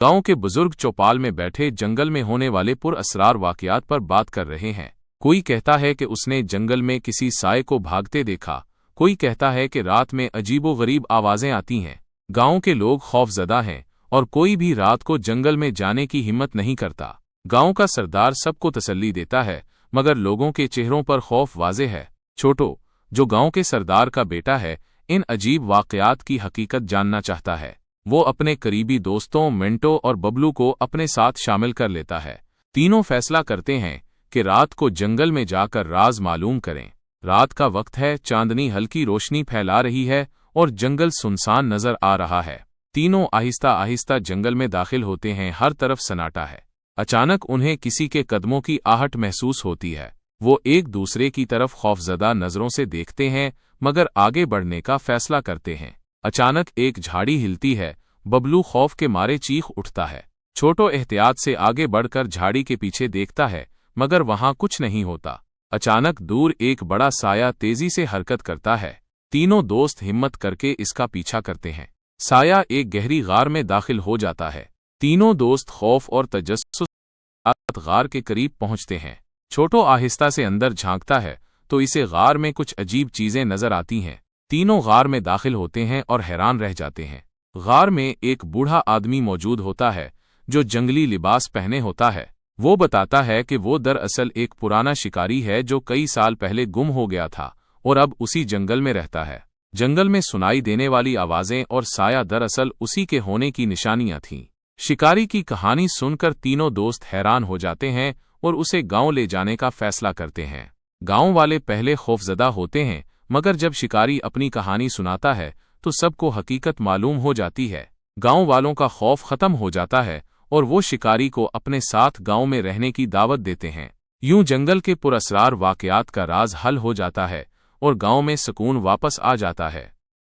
गांव के बुजुर्ग चौपाल में बैठे जंगल में होने वाले पुरअसरार वाकयात पर बात कर रहे हैं। कोई कहता है कि उसने जंगल में किसी साए को भागते देखा, कोई कहता है कि रात में अजीबोगरीब आवाजें आती हैं। गांव के लोग खौफजदा हैं और कोई भी रात को जंगल में जाने की हिम्मत नहीं करता। गांव का सरदार सबको तसल्ली देता है, मगर लोगों के चेहरों पर खौफ वाज़े है। छोटो, जो गांव के सरदार का बेटा है, इन अजीब वाकयात की हकीकत जानना चाहता है। वो अपने करीबी दोस्तों मिंटो और बबलू को अपने साथ शामिल कर लेता है। तीनों फैसला करते हैं कि रात को जंगल में जाकर राज मालूम करें। रात का वक्त है, चांदनी हल्की रोशनी फैला रही है और जंगल सुनसान नजर आ रहा है। तीनों आहिस्ता आहिस्ता जंगल में दाखिल होते हैं। हर तरफ सन्नाटा है। अचानक उन्हें किसी के कदमों की आहट महसूस होती है। वो एक दूसरे की तरफ खौफजदा नजरों से देखते हैं, मगर आगे बढ़ने का फैसला करते हैं। अचानक एक झाड़ी हिलती है। बबलू खौफ के मारे चीख उठता है। छोटो एहतियात से आगे बढ़कर झाड़ी के पीछे देखता है, मगर वहां कुछ नहीं होता। अचानक दूर एक बड़ा साया तेजी से हरकत करता है। तीनों दोस्त हिम्मत करके इसका पीछा करते हैं। साया एक गहरी गार में दाखिल हो जाता है। तीनों दोस्त खौफ और तजस्सुस गार के करीब पहुंचते हैं। छोटो आहिस्ता से अंदर झांकता है तो इसे गार में कुछ अजीब चीजें नजर आती हैं। तीनों गार में दाखिल होते हैं और हैरान रह जाते हैं। गार में एक बूढ़ा आदमी मौजूद होता है जो जंगली लिबास पहने होता है। वो बताता है कि वो दरअसल एक पुराना शिकारी है जो कई साल पहले गुम हो गया था और अब उसी जंगल में रहता है। जंगल में सुनाई देने वाली आवाजें और साया दरअसल उसी के होने की निशानियां थीं। शिकारी की कहानी सुनकर तीनों दोस्त हैरान हो जाते हैं और उसे गांव ले जाने का फैसला करते हैं। गांव वाले पहले खौफजदा होते हैं, मगर जब शिकारी अपनी कहानी सुनाता है तो सबको हकीकत मालूम हो जाती है। गांव वालों का खौफ खत्म हो जाता है और वो शिकारी को अपने साथ गांव में रहने की दावत देते हैं। यूं जंगल के पुरअसरार वाकयात का राज हल हो जाता है और गांव में सुकून वापस आ जाता है।